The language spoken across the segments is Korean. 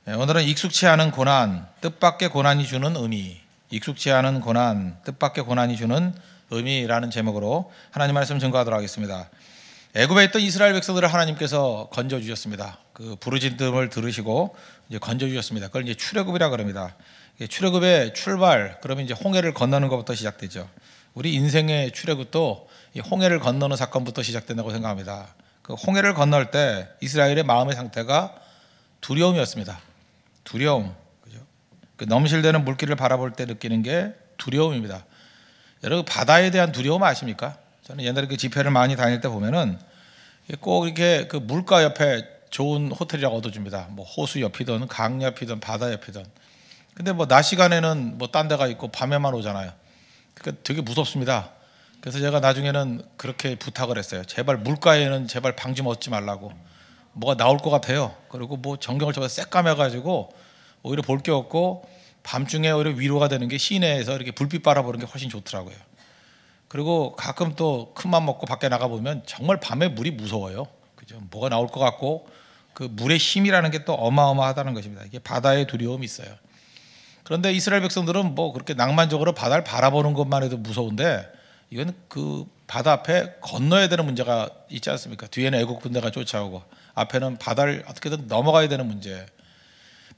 오늘은 익숙치 않은 고난, 뜻밖의 고난이 주는 의미, 익숙치 않은 고난, 뜻밖의 고난이 주는 의미라는 제목으로 하나님 말씀 증거하도록 하겠습니다. 애굽에 있던 이스라엘 백성들을 하나님께서 건져 주셨습니다. 그 부르짖음을 들으시고 이제 건져 주셨습니다. 그걸 이제 출애굽이라 그럽니다. 출애굽의 출발, 그러면 이제 홍해를 건너는 것부터 시작되죠. 우리 인생의 출애굽도 이 홍해를 건너는 사건부터 시작된다고 생각합니다. 그 홍해를 건널 때 이스라엘의 마음의 상태가 두려움이었습니다. 두려움, 그죠? 그 넘실대는 물길을 바라볼 때 느끼는 게 두려움입니다. 여러분 바다에 대한 두려움 아십니까? 저는 옛날에 그 집회를 많이 다닐 때 보면은 꼭 이렇게 그 물가 옆에 좋은 호텔이라고 얻어줍니다. 뭐 호수 옆이든 강 옆이든 바다 옆이든. 근데 뭐 낮 시간에는 뭐 딴 데가 있고 밤에만 오잖아요. 그러니까 되게 무섭습니다. 그래서 제가 나중에는 그렇게 부탁을 했어요. 제발 물가에는 제발 방 좀 얻지 말라고. 뭐가 나올 것 같아요. 그리고 뭐 전경을 저거 새까매가지고 오히려 볼 게 없고 밤중에 오히려 위로가 되는 게 시내에서 이렇게 불빛 바라보는 게 훨씬 좋더라고요. 그리고 가끔 또 큰맘 먹고 밖에 나가 보면 정말 밤에 물이 무서워요. 그죠? 뭐가 나올 것 같고 그 물의 힘이라는 게 또 어마어마하다는 것입니다. 이게 바다의 두려움이 있어요. 그런데 이스라엘 백성들은 뭐 그렇게 낭만적으로 바다를 바라보는 것만 해도 무서운데 이건 그 바다 앞에 건너야 되는 문제가 있지 않습니까? 뒤에는 애국 군대가 쫓아오고 앞에는 바다를 어떻게든 넘어가야 되는 문제.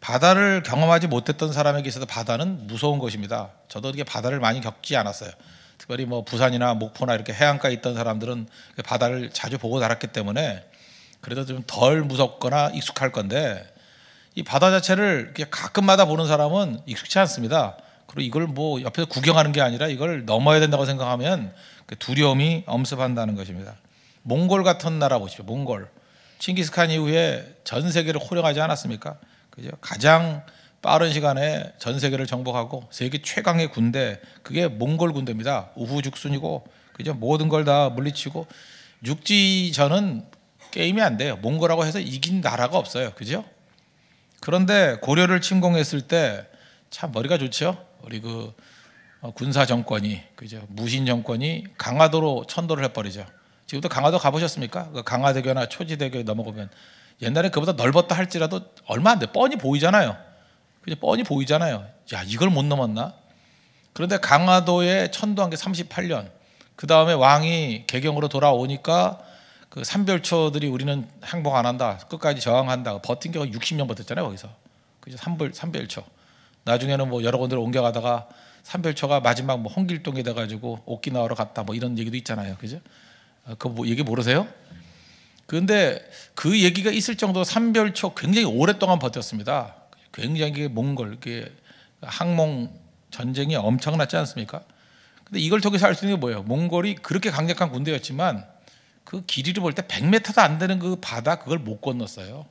바다를 경험하지 못했던 사람에게 있어서 바다는 무서운 것입니다. 저도 이렇게 바다를 많이 겪지 않았어요. 특별히 뭐 부산이나 목포나 이렇게 해안가에 있던 사람들은 바다를 자주 보고 살았기 때문에 그래도 좀 덜 무섭거나 익숙할 건데 이 바다 자체를 가끔마다 보는 사람은 익숙치 않습니다. 그리고 이걸 뭐 옆에서 구경하는 게 아니라 이걸 넘어야 된다고 생각하면 두려움이 엄습한다는 것입니다. 몽골 같은 나라 보십시오. 몽골. 칭기스칸 이후에 전 세계를 호령하지 않았습니까? 그죠? 가장 빠른 시간에 전 세계를 정복하고 세계 최강의 군대, 그게 몽골 군대입니다. 우후죽순이고, 그죠? 모든 걸 다 물리치고 육지전은 게임이 안 돼요. 몽골하고 해서 이긴 나라가 없어요. 그죠? 그런데 고려를 침공했을 때 참 머리가 좋죠. 우리 그 군사 정권이, 그죠? 무신 정권이 강화도로 천도를 해버리죠. 지금도 강화도 가보셨습니까? 그 강화대교나 초지대교에 넘어가면 옛날에 그보다 넓었다 할지라도 얼마 안 돼. 뻔히 보이잖아요. 그죠? 뻔히 보이잖아요. 야, 이걸 못 넘었나? 그런데 강화도에 천도한 게 38년. 그 다음에 왕이 개경으로 돌아오니까 그 삼별초들이 우리는 항복 안 한다. 끝까지 저항한다. 버틴 게 60년 버텼잖아요. 거기서. 그죠? 삼별초. 나중에는 뭐 여러 군데로 옮겨가다가 삼별초가 마지막 뭐 홍길동이 돼가지고 오키나와로 갔다. 뭐 이런 얘기도 있잖아요. 그죠? 그 뭐 얘기 모르세요? 그런데 그 얘기가 있을 정도로 삼별초 굉장히 오랫동안 버텼습니다. 굉장히 몽골, 이게 항몽 전쟁이 엄청났지 않습니까? 근데 이걸 통해서 알 수 있는 게 뭐예요? 몽골이 그렇게 강력한 군대였지만 그 길이를 볼 때 100m도 안 되는 그 바다, 그걸 못 건넜어요.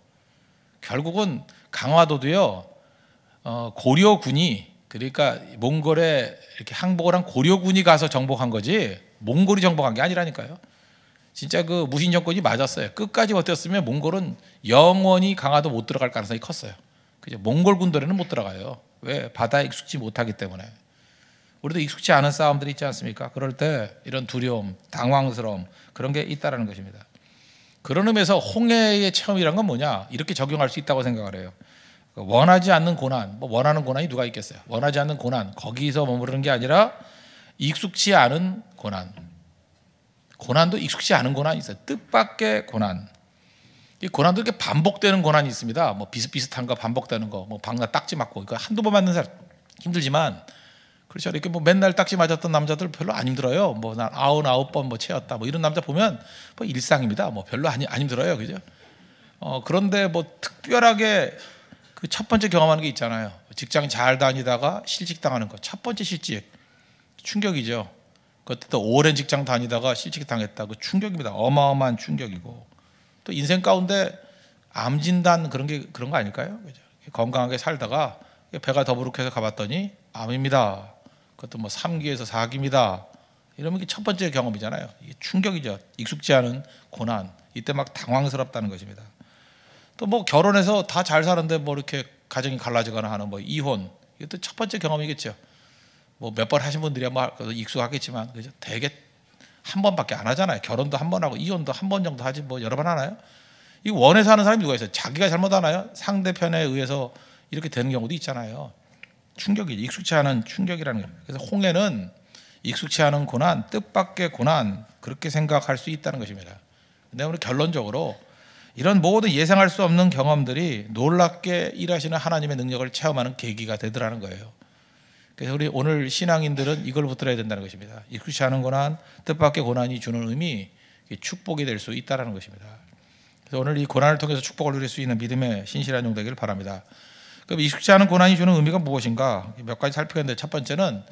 결국은 강화도도요, 고려군이, 그러니까 몽골에 이렇게 항복을 한 고려군이 가서 정복한 거지 몽골이 정복한 게 아니라니까요. 진짜 그 무신 정권이 맞았어요. 끝까지 버텼으면 몽골은 영원히 강화도 못 들어갈 가능성이 컸어요. 그죠? 몽골 군대는 못 들어가요. 왜? 바다에 익숙지 못하기 때문에. 우리도 익숙치 않은 싸움들이 있지 않습니까? 그럴 때 이런 두려움, 당황스러움, 그런 게 있다는 것입니다. 그런 의미에서 홍해의 체험이란 건 뭐냐? 이렇게 적용할 수 있다고 생각을 해요. 원하지 않는 고난, 뭐 원하는 고난이 누가 있겠어요? 원하지 않는 고난, 거기서 머무르는 게 아니라 익숙치 않은 고난. 고난도 익숙치 않은 고난이 있어요. 뜻밖의 고난. 이 고난도 이렇게 반복되는 고난이 있습니다. 뭐 비슷비슷한 거 반복되는 거, 뭐 방나 딱지 맞고, 이거 한두 번 맞는 사람 힘들지만, 그렇죠. 이렇게 뭐 맨날 딱지 맞았던 남자들 별로 안 힘들어요. 뭐 난 99번 뭐 채웠다, 뭐 이런 남자 보면 뭐 일상입니다. 뭐 별로 안 힘들어요, 그죠? 그런데 뭐 특별하게 그 첫 번째 경험하는 게 있잖아요. 직장 잘 다니다가 실직당하는 거. 첫 번째 실직 충격이죠. 그때 또 오랜 직장 다니다가 실직 당했다. 그 충격입니다. 어마어마한 충격이고, 또 인생 가운데 암 진단 그런 거 아닐까요? 그죠? 건강하게 살다가 배가 더부룩해서 가봤더니 암입니다. 그것도 뭐 3기에서 4기입니다. 이러면 이게 첫 번째 경험이잖아요. 이게 충격이죠. 익숙지 않은 고난. 이때 막 당황스럽다는 것입니다. 또 뭐 결혼해서 다 잘 사는데 뭐 이렇게 가정이 갈라지거나 하는 뭐 이혼. 이것도 첫 번째 경험이겠죠. 뭐 몇 번 하신 분들이야 뭐 익숙하겠지만, 그죠? 대개 한 번밖에 안 하잖아요. 결혼도 한 번 하고 이혼도 한 번 정도 하지 뭐 여러 번 하나요? 이 원해서 하는 사람이 누가 있어요? 자기가 잘못하나요? 상대편에 의해서 이렇게 되는 경우도 있잖아요. 충격이 익숙치 않은 충격이라는 거예요. 그래서 홍해는 익숙치 않은 고난, 뜻밖의 고난 그렇게 생각할 수 있다는 것입니다. 근데 우리 결론적으로 이런 모든 예상할 수 없는 경험들이 놀랍게 일하시는 하나님의 능력을 체험하는 계기가 되더라는 거예요. 그래서 우리 오늘 신앙인들은 이걸 붙들어야 된다는 것입니다. 익숙치 않은 고난, 뜻밖의 고난이 주는 의미, 축복이 될 수 있다는 것입니다. 그래서 오늘 이 고난을 통해서 축복을 누릴 수 있는 믿음의 신실한 종 되기를 바랍니다. 그럼 익숙치 않은 고난이 주는 의미가 무엇인가? 몇 가지 살피겠는데 첫 번째는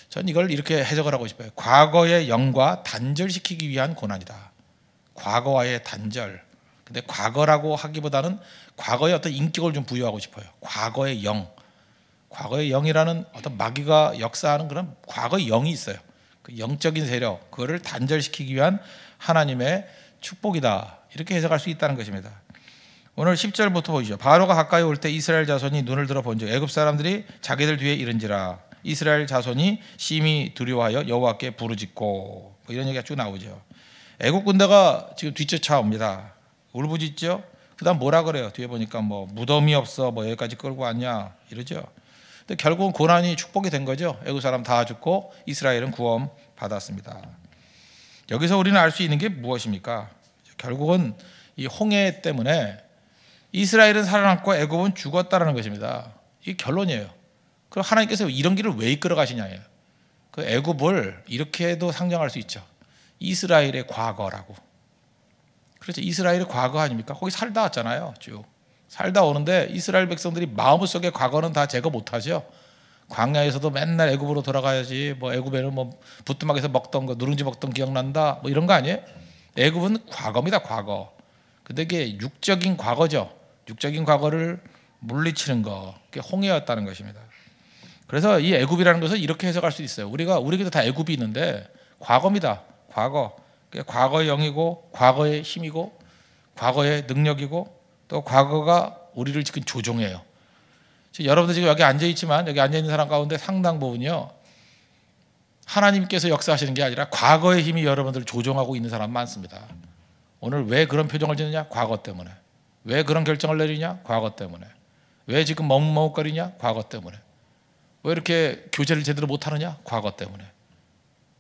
전 이걸 이렇게 해석을 하고 싶어요. 과거의 영과 단절시키기 위한 고난이다. 과거와의 단절. 근데 과거라고 하기보다는 과거에 어떤 인격을 좀 부여하고 싶어요. 과거의 영. 과거의 영이라는 어떤 마귀가 역사하는 그런 과거의 영이 있어요. 그 영적인 세력, 그거를 단절시키기 위한 하나님의 축복이다. 이렇게 해석할 수 있다는 것입니다. 오늘 10절부터 보시죠. 바로가 가까이 올 때 이스라엘 자손이 눈을 들어 본즉 애굽 사람들이 자기들 뒤에 이른지라. 이스라엘 자손이 심히 두려워하여 여호와께 부르짖고, 이런 얘기가 쭉 나오죠. 애굽 군대가 지금 뒤쫓아옵니다. 울부짖죠. 그다음 뭐라 그래요? 뒤에 보니까 뭐 무덤이 없어, 뭐 여기까지 끌고 왔냐 이러죠. 근데 결국은 고난이 축복이 된 거죠. 애굽 사람 다 죽고 이스라엘은 구원 받았습니다. 여기서 우리는 알 수 있는 게 무엇입니까? 결국은 이 홍해 때문에 이스라엘은 살아남고 애굽은 죽었다라는 것입니다. 이게 결론이에요. 그럼 하나님께서 이런 길을 왜 이끌어 가시냐예요. 그 애굽을 이렇게도 상정할 수 있죠. 이스라엘의 과거라고. 그렇죠. 이스라엘의 과거 아닙니까? 거기 살다 왔잖아요. 쭉 살다 오는데 이스라엘 백성들이 마음속의 과거는 다 제거 못하죠. 광야에서도 맨날 애굽으로 돌아가야지. 뭐 애굽에는 뭐 부뚜막에서 먹던 거, 누룽지 먹던 기억난다. 뭐 이런 거 아니에요? 애굽은 과거입니다. 과거. 근데 이게 육적인 과거죠. 육적인 과거를 물리치는 거, 그게 홍해였다는 것입니다. 그래서 이 애굽이라는 것을 이렇게 해석할 수 있어요. 우리에게도 다 애굽이 있는데 과거입니다. 과거. 과거의 영이고, 과거의 힘이고, 과거의 능력이고, 또 과거가 우리를 지금 조종해요. 여러분들 지금 여기 앉아 있지만 여기 앉아 있는 사람 가운데 상당 부분이요, 하나님께서 역사하시는 게 아니라 과거의 힘이 여러분들을 조종하고 있는 사람 많습니다. 오늘 왜 그런 표정을 짓느냐? 과거 때문에. 왜 그런 결정을 내리냐? 과거 때문에. 왜 지금 멍멍거리냐? 과거 때문에. 왜 이렇게 교제를 제대로 못하느냐? 과거 때문에.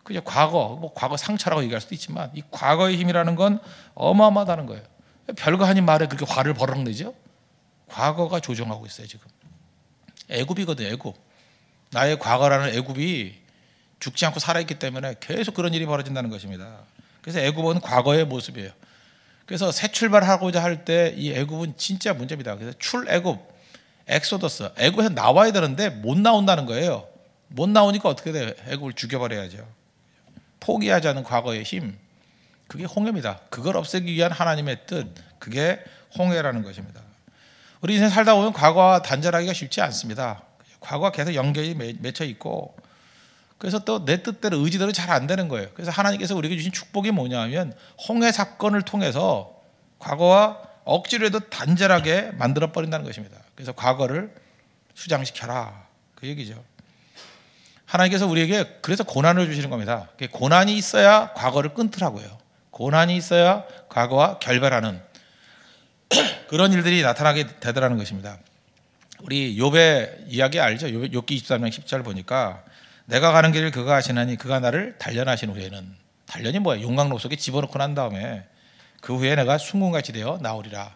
그냥 과거 상처라고 얘기할 수도 있지만 이 과거의 힘이라는 건 어마어마하다는 거예요. 별거 아닌 말에 그렇게 화를 버럭 내죠? 과거가 조종하고 있어요 지금. 애굽이거든요. 애굽. 나의 과거라는 애굽이 죽지 않고 살아있기 때문에 계속 그런 일이 벌어진다는 것입니다. 그래서 애굽은 과거의 모습이에요. 그래서 새 출발하고자 할 때 이 애굽은 진짜 문제입니다. 그래서 출애굽, 엑소더스, 애굽에서 나와야 되는데 못 나온다는 거예요. 못 나오니까 어떻게 돼요? 애굽을 죽여버려야죠. 포기하지 않은 과거의 힘, 그게 홍해입니다. 그걸 없애기 위한 하나님의 뜻, 그게 홍해라는 것입니다. 우리 인생 살다 보면 과거와 단절하기가 쉽지 않습니다. 과거와 계속 연결이 맺혀 있고, 그래서 또 내 뜻대로 의지대로 잘 안 되는 거예요. 그래서 하나님께서 우리에게 주신 축복이 뭐냐면 홍해 사건을 통해서 과거와 억지로라도 단절하게 만들어 버린다는 것입니다. 그래서 과거를 수장시켜라, 그 얘기죠. 하나님께서 우리에게 그래서 고난을 주시는 겁니다. 고난이 있어야 과거를 끊더라고요. 고난이 있어야 과거와 결별하는 그런 일들이 나타나게 되더라는 것입니다. 우리 욥의 이야기 알죠? 욥기 23장 10절 보니까 내가 가는 길을 그가 아시나니 그가 나를 단련하신 후에는, 단련이 뭐예요? 용광로 속에 집어넣고 난 다음에 그 후에 내가 순금같이 되어 나오리라.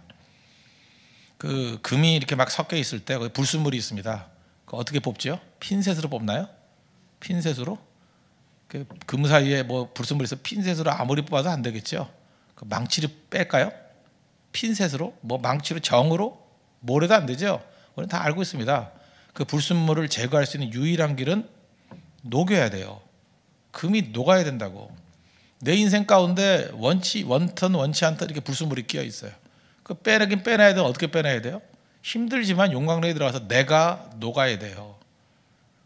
그 금이 이렇게 막 섞여 있을 때 거기 불순물이 있습니다. 그 어떻게 뽑죠? 핀셋으로 뽑나요? 핀셋으로? 그 금 사이에 뭐 불순물이 있어 핀셋으로 아무리 뽑아도 안 되겠죠. 그 망치를 뺄까요? 핀셋으로? 뭐 망치로 정으로? 뭐래도 안 되죠. 우리는 다 알고 있습니다. 그 불순물을 제거할 수 있는 유일한 길은 녹여야 돼요. 금이 녹아야 된다고. 내 인생 가운데 원치 않던 이렇게 불순물이 끼어 있어요. 그 빼내긴 빼내야 돼요. 어떻게 빼내야 돼요? 힘들지만 용광로에 들어가서 내가 녹아야 돼요.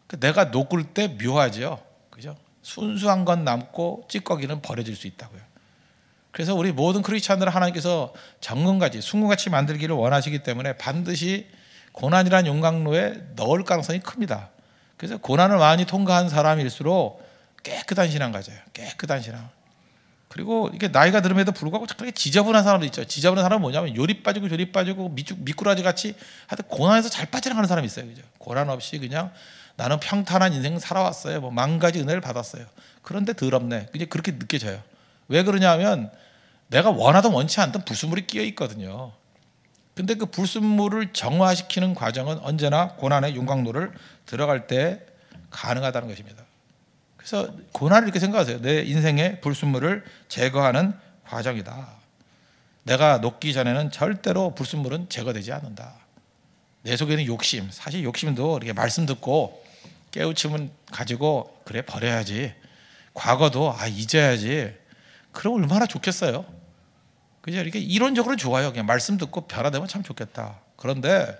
그 내가 녹을 때 묘하죠. 그죠? 순수한 건 남고 찌꺼기는 버려질 수 있다고요. 그래서 우리 모든 크리스찬들을 하나님께서 정금같이 순금같이 만들기를 원하시기 때문에 반드시 고난이라는 용광로에 넣을 가능성이 큽니다. 그래서 고난을 많이 통과한 사람일수록 깨끗한 신앙 가져요. 깨끗한 신앙. 그리고 이게 나이가 들음에도 불구하고 그렇게 지저분한 사람도 있죠. 지저분한 사람은 뭐냐면 요리 빠지고 조리 빠지고 미꾸라지 같이 하여튼 고난에서 잘 빠져나가는 사람이 있어요. 그죠? 고난 없이 그냥 나는 평탄한 인생 살아왔어요. 뭐 만 가지 은혜를 받았어요. 그런데 더럽네. 그냥 그렇게 느껴져요. 왜 그러냐면 내가 원하든 원치 않든 불순물이 끼어 있거든요. 근데 그 불순물을 정화시키는 과정은 언제나 고난의 윤곽로를 들어갈 때 가능하다는 것입니다. 그래서 고난을 이렇게 생각하세요. 내 인생의 불순물을 제거하는 과정이다. 내가 녹기 전에는 절대로 불순물은 제거되지 않는다. 내 속에는 욕심, 사실 욕심도 이렇게 말씀 듣고 깨우침은 가지고 그래 버려야지. 과거도 잊어야지. 그럼 얼마나 좋겠어요. 그죠? 이렇게 이론적으로 좋아요. 그냥 말씀 듣고 변화되면 참 좋겠다. 그런데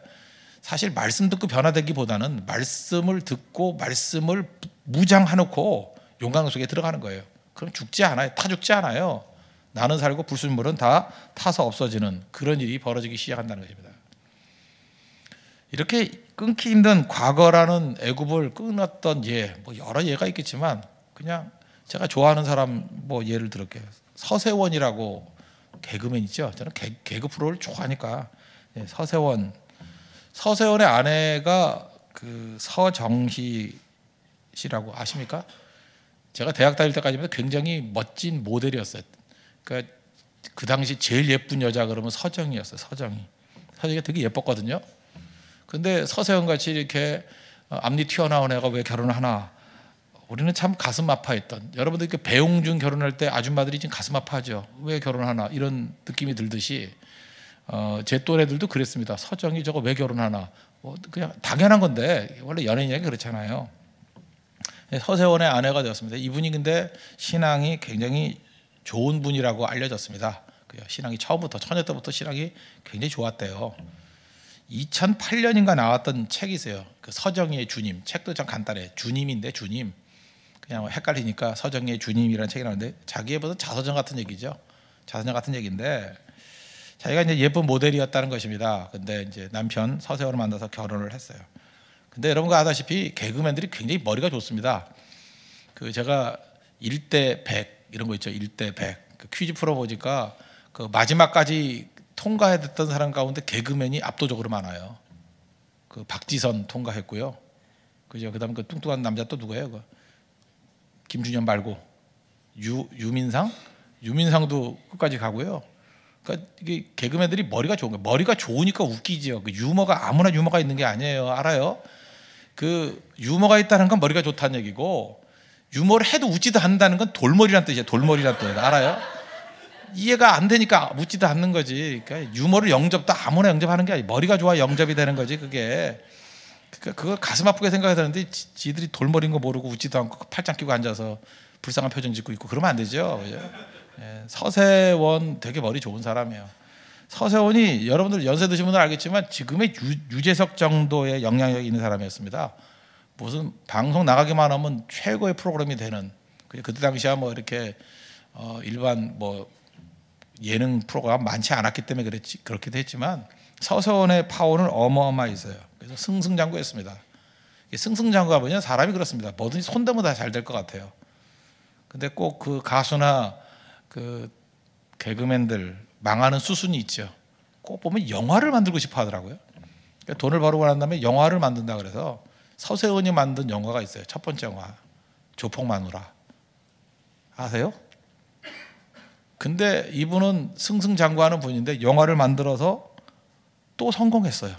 사실 말씀 듣고 변화되기보다는 말씀을 듣고 말씀을 무장해놓고 용광 속에 들어가는 거예요. 그럼 죽지 않아요. 타 죽지 않아요. 나는 살고 불순물은 다 타서 없어지는 그런 일이 벌어지기 시작한다는 것입니다. 이렇게 끊기 힘든 과거라는 애굽을 끊었던 뭐 여러 예가 있겠지만 그냥 제가 좋아하는 사람 뭐 예를 들을게요. 서세원이라고 개그맨 있죠. 저는 개그 프로를 좋아하니까. 서세원의 아내가 그 서정희 씨라고 아십니까? 제가 대학 다닐 때까지만 굉장히 멋진 모델이었어요. 그러니까 그 당시 제일 예쁜 여자 그러면 서정희였어요. 서정희가 되게 예뻤거든요. 근데 서세원 같이 이렇게 앞니 튀어나온 애가 왜 결혼을 하나? 우리는 참 가슴 아파했던. 여러분들 그 배용준 결혼할 때 아줌마들이 지금 가슴 아파하죠. 왜 결혼하나? 이런 느낌이 들듯이 제 또래들도 그랬습니다. 서정희 저거 왜 결혼하나? 그냥 당연한 건데 원래 연예인이 그렇잖아요. 서세원의 아내가 되었습니다. 이분이 근데 신앙이 굉장히 좋은 분이라고 알려졌습니다. 신앙이 처음부터 처녀 때부터 신앙이 굉장히 좋았대요. 2008년인가 나왔던 책이 있어요. 그 서정희의 주님. 책도 참 간단해. 주님인데 주님. 그냥 헷갈리니까 서정희의 주님이라는 책이 나오는데 자기의 무슨 자서전 같은 얘기죠. 자서전 같은 얘기인데 자기가 이제 예쁜 모델이었다는 것입니다. 근데 이제 남편 서세원을 만나서 결혼을 했어요. 근데 여러분가 아다시피 개그맨들이 굉장히 머리가 좋습니다. 그 제가 1대 100 이런 거 있죠. 1대 100 그 퀴즈 풀어 보니까 그 마지막까지 통과했던 사람 가운데 개그맨이 압도적으로 많아요. 그 박지선 통과했고요. 그죠? 그다음 그 뚱뚱한 남자 또 누구예요? 그 김준현 말고 유민상도 끝까지 가고요. 그러니까 이게 개그맨들이 머리가 좋은 거예요. 머리가 좋으니까 웃기죠. 그 유머가 아무나 유머가 있는 게 아니에요. 알아요? 그 유머가 있다는 건 머리가 좋다는 얘기고 유머를 해도 웃지도 않는다는 건 돌머리란 뜻이에요. 돌머리란 뜻 알아요? 이해가 안 되니까 웃지도 않는 거지. 그러니까 유머를 영접도 아무나 영접하는 게 아니에요. 머리가 좋아 영접이 되는 거지 그게. 그거 가슴 아프게 생각해야 되는데 지들이 돌머리인 거 모르고 웃지도 않고 팔짱 끼고 앉아서 불쌍한 표정 짓고 있고 그러면 안 되죠. 서세원 되게 머리 좋은 사람이에요. 서세원이 여러분들 연세 드신 분들 알겠지만 지금의 유재석 정도의 영향력이 있는 사람이었습니다. 무슨 방송 나가기만 하면 최고의 프로그램이 되는. 그때 당시야 뭐 이렇게 일반 뭐 예능 프로가 많지 않았기 때문에 그렇기도 했지만 서세원의 파워는 어마어마했어요. 그래서 승승장구했습니다. 승승장구가 뭐냐 사람이 그렇습니다. 뭐든지 손대면 다 잘 될 것 같아요. 근데 꼭 그 가수나 그 개그맨들 망하는 수순이 있죠. 꼭 보면 영화를 만들고 싶어 하더라고요. 그러니까 돈을 벌고 난 다음에 영화를 만든다 그래서 서세원이 만든 영화가 있어요. 첫 번째 영화 조폭마누라 아세요? 근데 이분은 승승장구하는 분인데 영화를 만들어서 또 성공했어요.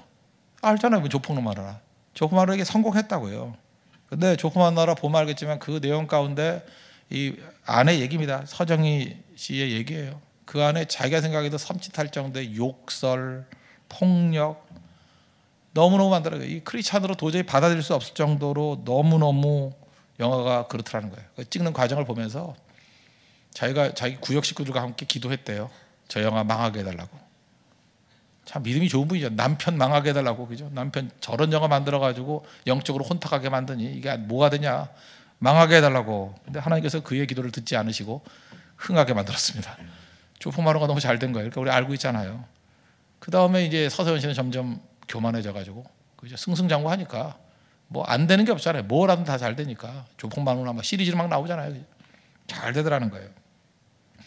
알잖아요. 조폭마누라. 조폭마누라에게 성공했다고요. 근데 조폭마누라 보면 알겠지만 그 내용 가운데 이 아내 얘기입니다. 서정희 씨의 얘기예요. 그 안에 자기가 생각해도 섬찟할 정도의 욕설, 폭력 너무너무 많더라고요. 이 크리스찬으로 도저히 받아들일 수 없을 정도로 너무너무 영화가 그렇더라는 거예요. 찍는 과정을 보면서 자기 구역 식구들과 함께 기도했대요. 저 영화 망하게 해달라고. 참 믿음이 좋은 분이죠. 남편 망하게 해달라고. 그죠? 남편 저런 영화 만들어가지고 영적으로 혼탁하게 만드니 이게 뭐가 되냐. 망하게 해달라고. 근데 하나님께서 그의 기도를 듣지 않으시고 흥하게 만들었습니다. 조폭마누라가 너무 잘 된 거예요. 그러니까 우리 알고 있잖아요. 그 다음에 이제 서세원 씨는 점점 교만해져가지고 그죠? 승승장구하니까 뭐 안 되는 게 없잖아요. 뭐라든 다 잘 되니까 조폭마누라 막 시리즈로 막 나오잖아요. 잘 되더라는 거예요.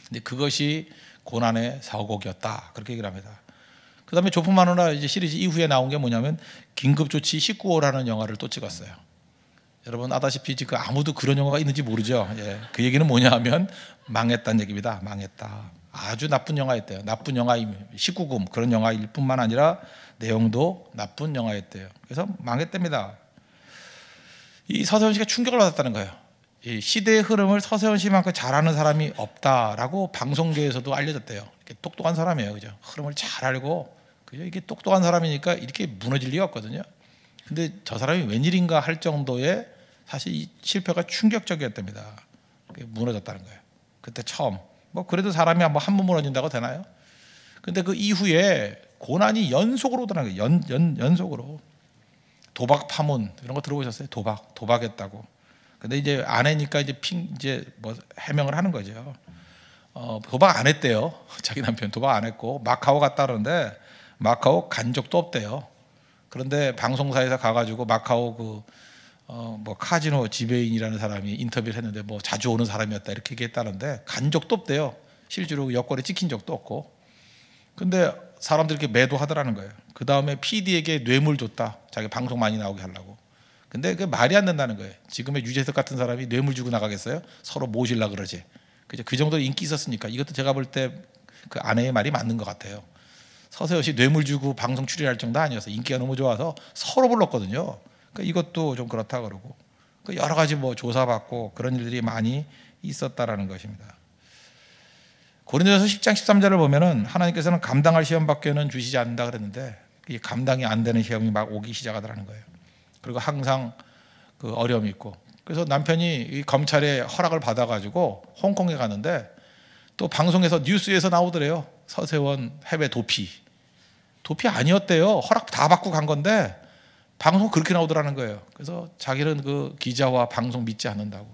근데 그것이 고난의 서곡이었다, 그렇게 얘기를 합니다. 그 다음에 조품 마누라 이제 시리즈 이후에 나온 게 뭐냐면 긴급조치 19호라는 영화를 또 찍었어요. 여러분 아다시피 지금 아무도 그런 영화가 있는지 모르죠. 예, 그 얘기는 뭐냐 하면 망했다는 얘기입니다. 망했다. 아주 나쁜 영화였대요. 나쁜 영화 19금 그런 영화일 뿐만 아니라 내용도 나쁜 영화였대요. 그래서 망했답니다. 이 서세원 씨가 충격을 받았다는 거예요. 이 시대의 흐름을 서세원 씨만큼 잘 아는 사람이 없다라고 방송계에서도 알려졌대요. 똑똑한 사람이에요, 그죠? 흐름을 잘 알고, 그죠? 이게 똑똑한 사람이니까 이렇게 무너질 리가 없거든요. 근데 저 사람이 웬일인가 할 정도의 사실 이 실패가 충격적이었답니다. 무너졌다는 거예요. 그때 처음. 뭐 그래도 사람이 한 번 무너진다고 되나요? 근데 그 이후에 고난이 연속으로 오더라는 거예요. 연속으로. 도박 파문 이런 거 들어보셨어요? 도박했다고. 근데 이제 아내니까 이제 뭐 해명을 하는 거죠. 도박 안 했대요. 자기 남편 도박 안 했고 마카오 갔다 그러는데 마카오 간 적도 없대요. 그런데 방송사에서 가가지고 마카오 뭐 카지노 지배인이라는 사람이 인터뷰를 했는데 뭐 자주 오는 사람이었다 이렇게 얘기했다는데 간 적도 없대요. 실제로 여권에 찍힌 적도 없고. 근데 사람들이 이렇게 매도하더라는 거예요. 그 다음에 PD에게 뇌물 줬다. 자기 방송 많이 나오게 하려고. 근데 그 말이 안 된다는 거예요. 지금의 유재석 같은 사람이 뇌물 주고 나가겠어요? 서로 모시려고 그러지. 그 정도 인기 있었으니까. 이것도 제가 볼 때 그 아내의 말이 맞는 것 같아요. 서세원 씨 뇌물 주고 방송 출연할 정도 아니었어요. 인기가 너무 좋아서 서로 불렀거든요. 그러니까 이것도 좀 그렇다 그러고 여러 가지 뭐 조사받고 그런 일들이 많이 있었다라는 것입니다. 고린도전서 10장 13절을 보면은 하나님께서는 감당할 시험밖에는 주시지 않는다 그랬는데 이 감당이 안 되는 시험이 막 오기 시작하더라는 거예요. 그리고 항상 그 어려움이 있고 그래서 남편이 이 검찰의 허락을 받아가지고 홍콩에 가는데 또 방송에서 뉴스에서 나오더래요. 서세원 해외 도피 아니었대요. 허락 다 받고 간 건데 방송 그렇게 나오더라는 거예요. 그래서 자기는 그 기자와 방송 믿지 않는다고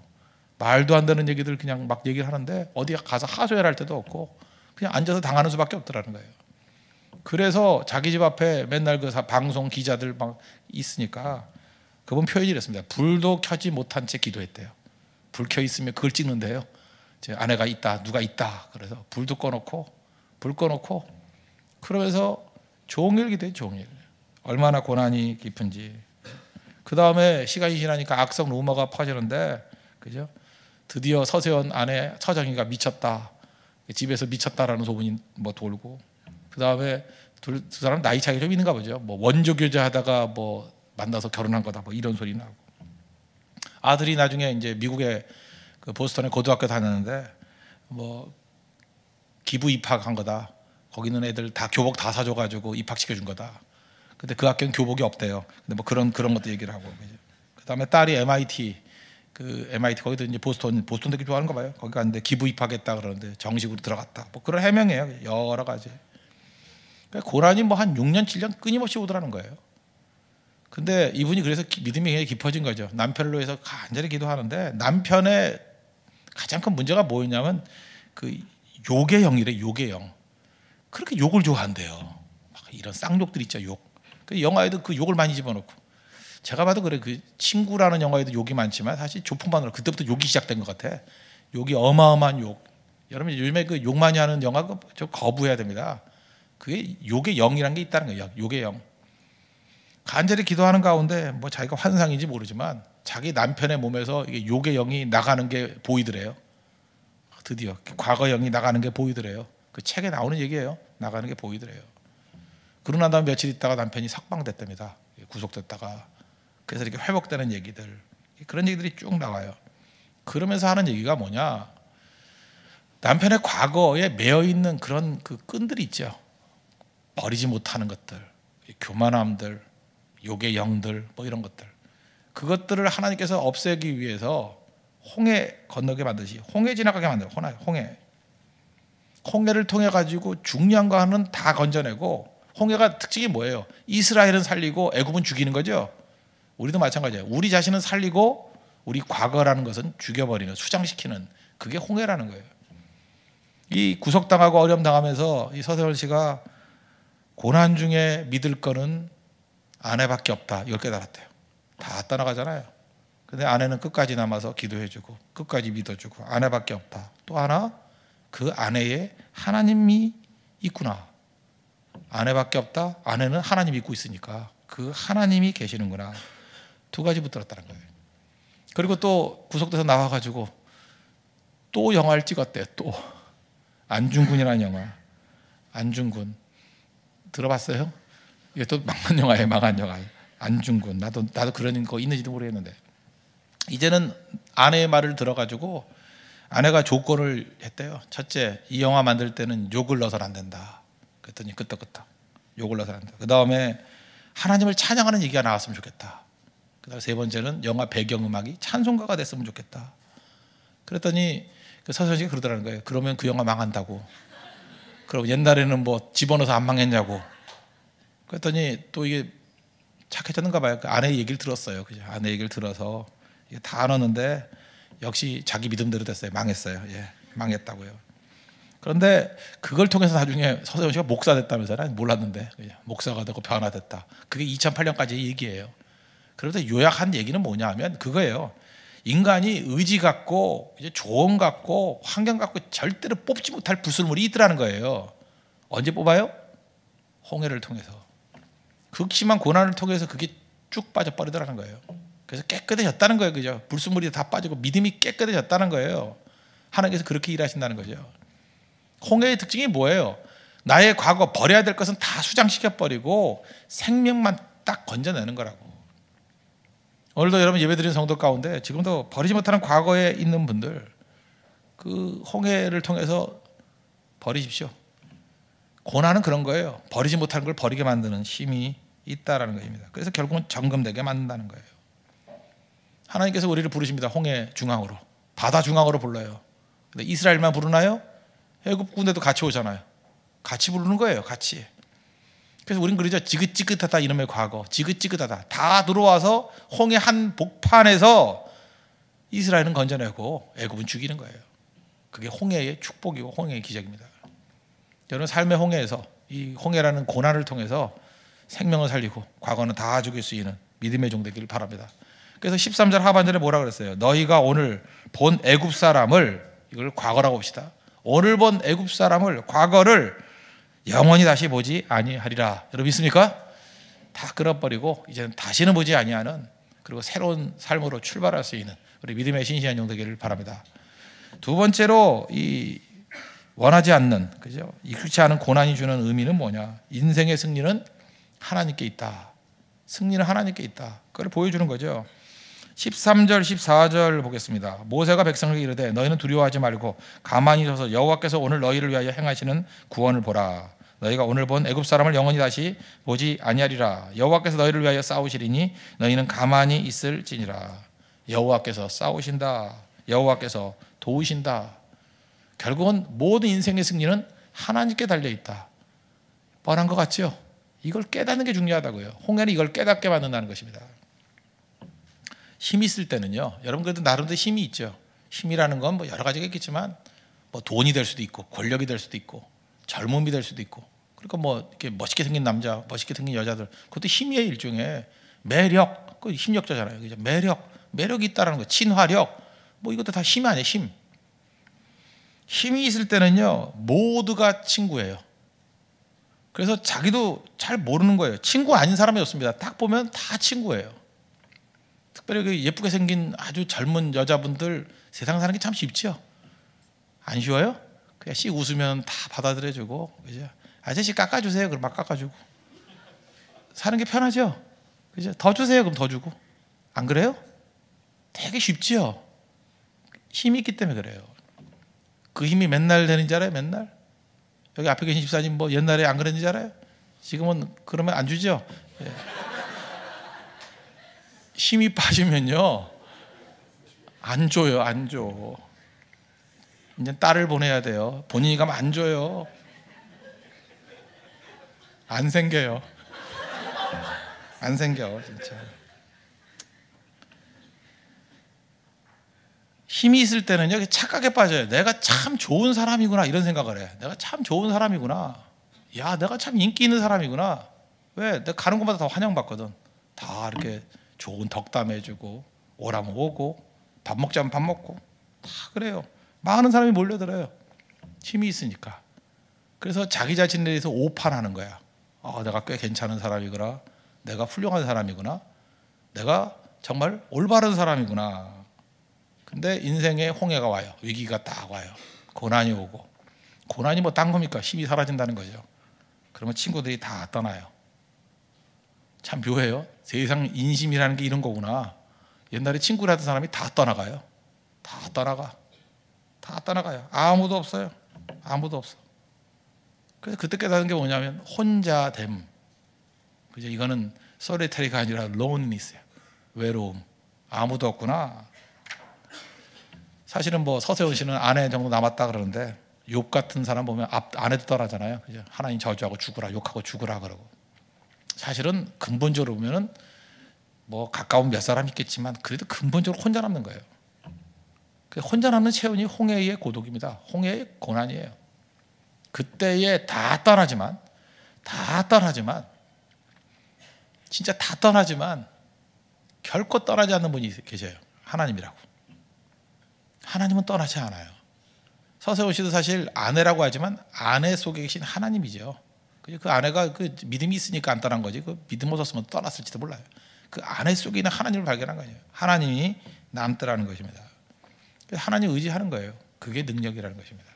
말도 안 되는 얘기들 그냥 막 얘기를 하는데 어디 가서 하소연을 할 때도 없고 그냥 앉아서 당하는 수밖에 없더라는 거예요. 그래서 자기 집 앞에 맨날 그 방송 기자들 막 있으니까 그분 표현이 이랬습니다. 불도 켜지 못한 채 기도했대요. 불 켜 있으면 그걸 찍는데요. 제 아내가 있다, 누가 있다. 그래서 불도 꺼놓고 불 꺼놓고 그러면서 종일 기도해. 종일. 얼마나 고난이 깊은지. 그 다음에 시간이 지나니까 악성 루머가 퍼지는데, 그죠? 드디어 서세원 아내 처정이가 미쳤다. 집에서 미쳤다라는 소문이 뭐 돌고. 그 다음에 두 사람 나이 차이가 좀 있는가 보죠. 뭐 원조 교제하다가 뭐 만나서 결혼한 거다. 뭐 이런 소리 나고. 아들이 나중에 이제 미국에 그 보스턴에 고등학교 다녔는데 뭐 기부 입학한 거다. 거기 있는 애들 다 교복 다 사줘가지고 입학시켜 준 거다. 근데 그 학교는 교복이 없대요. 근데 뭐 그런 것도 얘기를 하고. 그 다음에 딸이 MIT 거기도 이제 보스턴 되게 좋아하는 거 봐요. 거기 갔는데 기부 입학했다 그러는데 정식으로 들어갔다. 뭐 그런 해명이에요. 여러 가지. 그러니까 고난이 뭐 한 6년 7년 끊임없이 오더라는 거예요. 근데 이분이 그래서 믿음이 굉장히 깊어진 거죠. 남편을 위해서 간절히 기도하는데 남편의 가장 큰 문제가 뭐였냐면 그 욕의 영이래. 욕의 영. 그렇게 욕을 좋아한대요. 막 이런 쌍욕들 있죠. 욕. 그 영화에도 그 욕을 많이 집어넣고. 제가 봐도 그래. 그 친구라는 영화에도 욕이 많지만 사실 조품만으로 그때부터 욕이 시작된 것 같아. 욕이 어마어마한 욕. 여러분 요즘에 그 욕 많이 하는 영화 좀 거부해야 됩니다. 그게 욕의 영이라는 게 있다는 거예요. 욕의 영. 간절히 기도하는 가운데 뭐 자기가 환상인지 모르지만 자기 남편의 몸에서 이게 욕의 영이 나가는 게 보이더래요. 드디어 과거 영이 나가는 게 보이더래요. 그 책에 나오는 얘기예요. 나가는 게 보이더래요. 그러고 난 다음 며칠 있다가 남편이 석방됐답니다. 구속됐다가. 그래서 이렇게 회복되는 얘기들, 그런 얘기들이 쭉 나와요. 그러면서 하는 얘기가 뭐냐? 남편의 과거에 매여 있는 그런 그 끈들이 있죠. 버리지 못하는 것들, 교만함들, 욕의 영들, 뭐 이런 것들. 그것들을 하나님께서 없애기 위해서 홍해 건너게 만드시, 홍해 지나가게 만들어. 홍해를 통해 가지고 중요한 거는 다 건져내고, 홍해가 특징이 뭐예요? 이스라엘은 살리고 애굽은 죽이는 거죠. 우리도 마찬가지예요. 우리 자신은 살리고 우리 과거라는 것은 죽여버리는, 수장시키는, 그게 홍해라는 거예요. 이 구속당하고 어려움 당하면서 이 서세원 씨가 고난 중에 믿을 거는 아내밖에 없다, 이걸 깨달았대요. 다 떠나가잖아요. 근데 아내는 끝까지 남아서 기도해주고 끝까지 믿어주고 아내밖에 없다. 또 하나, 그 아내에 하나님이 있구나. 아내밖에 없다. 아내는 하나님 믿고 있으니까 그 하나님이 계시는구나. 두 가지 붙들었다는 거예요. 그리고 또 구속돼서 나와가지고 또 영화를 찍었대요. 또 안중근이라는 영화. 안중근 들어봤어요? 이게 또 망한 영화예요. 망한 영화. 안중근. 나도 그런 거 있는지도 모르겠는데 이제는 아내의 말을 들어가지고 아내가 조건을 했대요. 첫째, 이 영화 만들 때는 욕을 넣어서는 안 된다. 그랬더니 끄떡끄떡 욕을 넣어서는 안 된다. 그 다음에 하나님을 찬양하는 얘기가 나왔으면 좋겠다. 그 다음에 세 번째는 영화 배경음악이 찬송가가 됐으면 좋겠다. 그랬더니 그 서선 씨가 그러더라는 거예요. 그러면 그 영화 망한다고. 그럼 옛날에는 뭐 집어넣어서 안 망했냐고. 그랬더니 또 이게 착해졌는가 봐요. 그 아내 얘기를 들었어요. 그죠? 아내 얘기를 들어서 이게 다 넣었는데 역시 자기 믿음대로 됐어요. 망했어요. 예, 망했다고요. 그런데 그걸 통해서 나중에 서세원 씨가 목사 됐다면서요. 난 몰랐는데 그죠? 목사가 되고 변화됐다. 그게 2008년까지의 얘기예요. 그런데 요약한 얘기는 뭐냐 하면 그거예요. 인간이 의지 갖고 이제 조언 갖고 환경 갖고 절대로 뽑지 못할 부술물이 있더라는 거예요. 언제 뽑아요? 홍해를 통해서. 극심한 고난을 통해서 그게 쭉 빠져버리더라는 거예요. 그래서 깨끗해졌다는 거예요. 그죠? 불순물이 다 빠지고 믿음이 깨끗해졌다는 거예요. 하나님께서 그렇게 일하신다는 거죠. 홍해의 특징이 뭐예요? 나의 과거 버려야 될 것은 다 수장시켜버리고 생명만 딱 건져내는 거라고. 오늘도 여러분 예배드리는 성도 가운데 지금도 버리지 못하는 과거에 있는 분들 그 홍해를 통해서 버리십시오. 고난은 그런 거예요. 버리지 못하는 걸 버리게 만드는 힘이 있다라는 것입니다. 그래서 결국은 점검되게 만든다는 거예요. 하나님께서 우리를 부르십니다. 홍해 중앙으로, 바다 중앙으로 불러요. 근데 이스라엘만 부르나요? 애굽 군대도 같이 오잖아요. 같이 부르는 거예요. 같이. 그래서 우리는 그러죠. 지긋지긋하다 이놈의 과거. 지긋지긋하다. 다 들어와서 홍해 한 복판에서 이스라엘은 건져내고 애굽은 죽이는 거예요. 그게 홍해의 축복이고 홍해의 기적입니다. 여러분 삶의 홍해에서 이 홍해라는 고난을 통해서 생명을 살리고 과거는 다 죽일 수 있는 믿음의 종 되기를 바랍니다. 그래서 13절 하반절에 뭐라 그랬어요? 너희가 오늘 본 애굽 사람을, 이걸 과거라고 봅시다. 오늘 본 애굽 사람을, 과거를 영원히 다시 보지 아니하리라. 여러분 믿습니까? 다 끊어버리고 이제는 다시는 보지 아니하는, 그리고 새로운 삶으로 출발할 수 있는 우리 믿음의 신실한 종 되기를 바랍니다. 두 번째로 이 원하지 않는, 그죠? 익숙치 않은 고난이 주는 의미는 뭐냐? 인생의 승리는 하나님께 있다. 승리는 하나님께 있다. 그걸 보여주는 거죠. 13절 14절 보겠습니다. 모세가 백성에게 이르되 너희는 두려워하지 말고 가만히 서서 여호와께서 오늘 너희를 위하여 행하시는 구원을 보라. 너희가 오늘 본 애굽 사람을 영원히 다시 보지 아니하리라. 여호와께서 너희를 위하여 싸우시리니 너희는 가만히 있을지니라. 여호와께서 싸우신다. 여호와께서 도우신다. 결국은 모든 인생의 승리는 하나님께 달려있다. 뻔한 것 같죠? 이걸 깨닫는 게 중요하다고요. 홍해는 이걸 깨닫게 만든다는 것입니다. 힘이 있을 때는요, 여러분 그래도 나름대로 힘이 있죠. 힘이라는 건 뭐 여러 가지가 있겠지만 뭐 돈이 될 수도 있고 권력이 될 수도 있고 젊음이 될 수도 있고, 그러니까 뭐 이렇게 멋있게 생긴 남자, 멋있게 생긴 여자들, 그것도 힘이에요. 일종의 매력, 그 힘력자잖아요. 그죠? 매력이 있다라는 거, 친화력, 뭐 이것도 다 힘 아니에요. 힘이 있을 때는요 모두가 친구예요. 그래서 자기도 잘 모르는 거예요. 친구 아닌 사람이 없습니다. 딱 보면 다 친구예요. 특별히 예쁘게 생긴 아주 젊은 여자분들 세상 사는 게 참 쉽죠? 안 쉬워요? 그냥 씩 웃으면 다 받아들여주고, 그죠? 아저씨 깎아주세요. 그럼 막 깎아주고 사는 게 편하죠? 그죠? 더 주세요. 그럼 더 주고. 안 그래요? 되게 쉽지요? 힘이 있기 때문에 그래요. 그 힘이 맨날 되는지 알아요? 맨날? 여기 앞에 계신 집사님 뭐 옛날에 안 그랬는지 알아요? 지금은 그러면 안 주죠? 예. 힘이 빠지면요 안 줘요. 안 줘. 이제 딸을 보내야 돼요. 본인이 가면 안 줘요. 안 생겨요. 안 생겨 진짜. 힘이 있을 때는요 착각에 빠져요. 내가 참 좋은 사람이구나 이런 생각을 해. 내가 참 좋은 사람이구나. 야 내가 참 인기 있는 사람이구나. 왜? 내가 가는 곳마다 다 환영받거든. 다 이렇게 좋은 덕담해주고 오라면 오고 밥 먹자면 밥 먹고 다 그래요. 많은 사람이 몰려들어요. 힘이 있으니까. 그래서 자기 자신에 대해서 오판하는 거야. 내가 꽤 괜찮은 사람이구나. 내가 훌륭한 사람이구나. 내가 정말 올바른 사람이구나. 근데 인생에 홍해가 와요. 위기가 딱 와요. 고난이 오고. 고난이 뭐 딴 겁니까? 힘이 사라진다는 거죠. 그러면 친구들이 다 떠나요. 참 묘해요. 세상 인심이라는 게 이런 거구나. 옛날에 친구라던 사람이 다 떠나가요. 다 떠나가요. 아무도 없어요. 아무도 없어. 그래서 그때 깨달은 게 뭐냐면 혼자됨. 그죠? 이거는 솔리터리가 아니라 loneliness예요. 외로움. 아무도 없구나. 사실은 뭐 서세원 씨는 아내 정도 남았다 그러는데 욥 같은 사람 보면 아내도 떠나잖아요. 그죠? 하나님 저주하고 죽으라, 욕하고 죽으라 그러고. 사실은 근본적으로 보면은 뭐 가까운 몇 사람 있겠지만 그래도 근본적으로 혼자 남는 거예요. 혼자 남는 체온이 홍해의 고독입니다. 홍해의 고난이에요. 그때에 다 떠나지만 진짜 다 떠나지만 결코 떠나지 않는 분이 계셔요. 하나님이라고. 하나님은 떠나지 않아요. 서세원 씨도 사실 아내라고 하지만 아내 속에 계신 하나님이죠. 그 아내가 그 믿음이 있으니까 안 떠난 거지. 그 믿음 없었으면 떠났을지도 몰라요. 그 아내 속에 있는 하나님을 발견한 거예요. 하나님이 남더라는 것입니다. 하나님 의지하는 거예요. 그게 능력이라는 것입니다.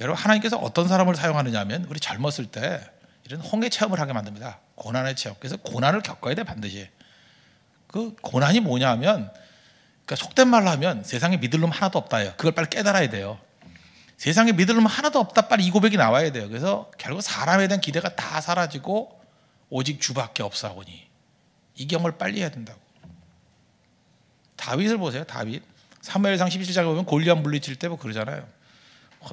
여러분, 하나님께서 어떤 사람을 사용하느냐 하면 우리 젊었을 때 이런 홍해 체험을 하게 만듭니다. 고난의 체험. 그래서 고난을 겪어야 돼, 반드시. 그 고난이 뭐냐 하면, 그러니까 속된 말로 하면 세상에 믿을 놈 하나도 없다예요. 그걸 빨리 깨달아야 돼요. 세상에 믿을 놈 하나도 없다, 빨리 이 고백이 나와야 돼요. 그래서 결국 사람에 대한 기대가 다 사라지고 오직 주밖에 없사오니, 이 경험을 빨리 해야 된다고. 다윗을 보세요. 다윗 사무엘상 17장에 보면 골리앗 물리칠 때 뭐 그러잖아요.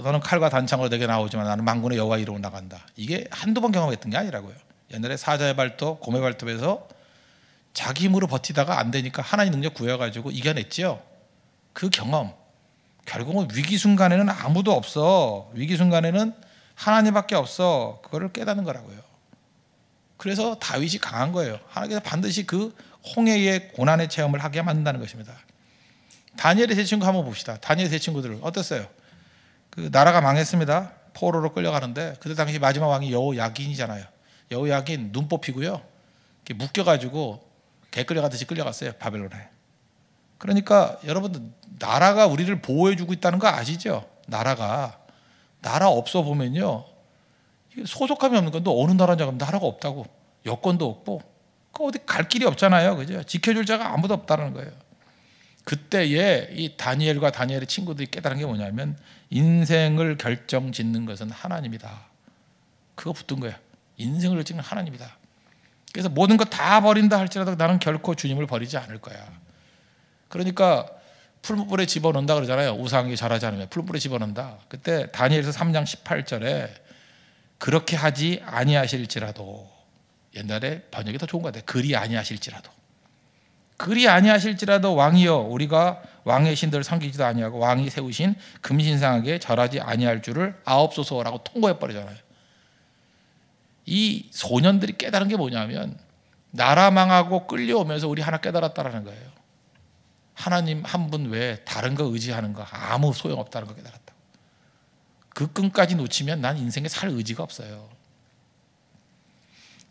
너는 칼과 단창으로 내게 나오지만 나는 만군의 여호와 이름으로 나간다. 이게 한두 번 경험했던 게 아니라고요. 옛날에 사자의 발톱, 곰의 발톱에서 자기 힘으로 버티다가 안 되니까 하나님 능력 구해가지고 이겨냈죠. 그 경험, 결국은 위기 순간에는 아무도 없어. 위기 순간에는 하나님밖에 없어. 그거를 깨닫는 거라고요. 그래서 다윗이 강한 거예요. 하나님께서 반드시 그 홍해의 고난의 체험을 하게 만든다는 것입니다. 다니엘의 세 친구 한번 봅시다. 다니엘의 세 친구들 어땠어요? 그 나라가 망했습니다. 포로로 끌려가는데 그때 당시 마지막 왕이 여호야긴이잖아요. 여호야긴 눈 뽑히고요. 묶여가지고 개 끌려가듯이 끌려갔어요. 바벨론에. 그러니까 여러분들, 나라가 우리를 보호해주고 있다는 거 아시죠? 나라 없어 보면요, 소속감이 없는 건 또 어느 나라인지 가면 나라가 없다고. 여권도 없고 어디 갈 길이 없잖아요. 그죠? 지켜줄 자가 아무도 없다는 거예요. 그때에 이 다니엘과 다니엘의 친구들이 깨달은 게 뭐냐면 인생을 결정짓는 것은 하나님이다. 그거 붙은 거예요. 인생을 결정짓는 하나님이다. 그래서 모든 거 다 버린다 할지라도 나는 결코 주님을 버리지 않을 거야. 그러니까 풀무불에 집어넣는다 그러잖아요. 우상에게 절하지 않으면 풀무불에 집어넣는다. 그때 다니엘서 3장 18절에 그렇게 하지 아니하실지라도, 옛날에 번역이 더 좋은 것 같아요. 그리 아니하실지라도 왕이여, 우리가 왕의 신들을 섬기지도 아니하고 왕이 세우신 금신상에게 절하지 아니할 줄을 아옵소서라고 통보해 버리잖아요. 이 소년들이 깨달은 게 뭐냐면 나라 망하고 끌려오면서 우리 하나 깨달았다라는 거예요. 하나님 한 분 외에 다른 거 의지하는 거 아무 소용없다는 거 깨달았다. 그 끈까지 놓치면 난 인생에 살 의지가 없어요.